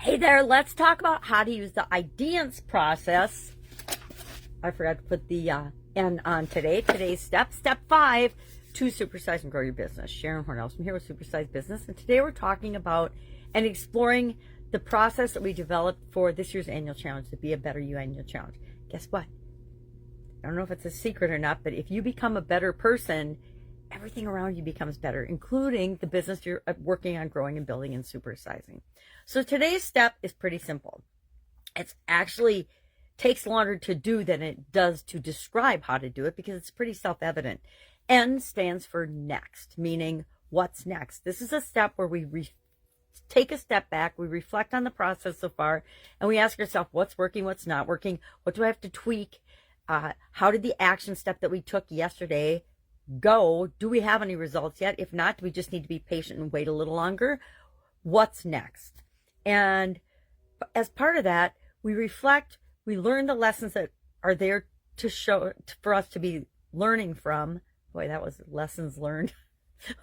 Hey there, let's talk about how to use the IDEANCE process. I forgot to put the N on today. Today's step 5, to supersize and grow your business. Sharon Horne-Ellstrom here with Supersize Business, and today we're talking about and exploring the process that we developed for this year's annual challenge, the Be a Better You annual challenge. Guess what? I don't know if it's a secret or not, but if you become a better person, everything around you becomes better, including the business you're working on growing and building and supersizing. So today's step is pretty simple. It actually takes longer to do than it does to describe how to do it because it's pretty self-evident. N stands for next, meaning what's next. This is a step where we take a step back, we reflect on the process so far, and we ask ourselves what's working, what's not working, what do I have to tweak, how did the action step that we took yesterday go? Do we have any results yet? If not, do we just need to be patient and wait a little longer? What's next? And as part of that, we reflect, we learn the lessons that are there to show for us to be learning from. Boy, that was lessons learned.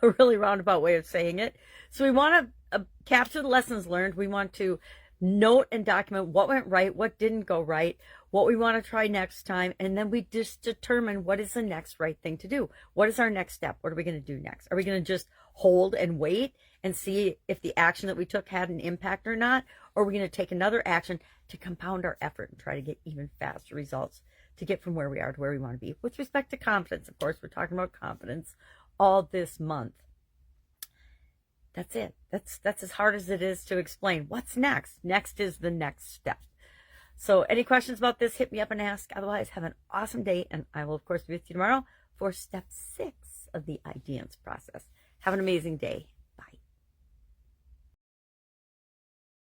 A really roundabout way of saying it. So we want to capture the lessons learned. We want to note and document what went right, what didn't go right, what we want to try next time, and then we just determine what is the next right thing to do. What is our next step? What are we going to do next? Are we going to just hold and wait and see if the action that we took had an impact or not? Or are we going to take another action to compound our effort and try to get even faster results to get from where we are to where we want to be? With respect to confidence, of course, we're talking about confidence all this month. That's it. That's as hard as it is to explain. What's next? Next is the next step. So any questions about this, hit me up and ask. Otherwise, have an awesome day, and I will, of course, be with you tomorrow for step 6 of the IDEANCE process. Have an amazing day.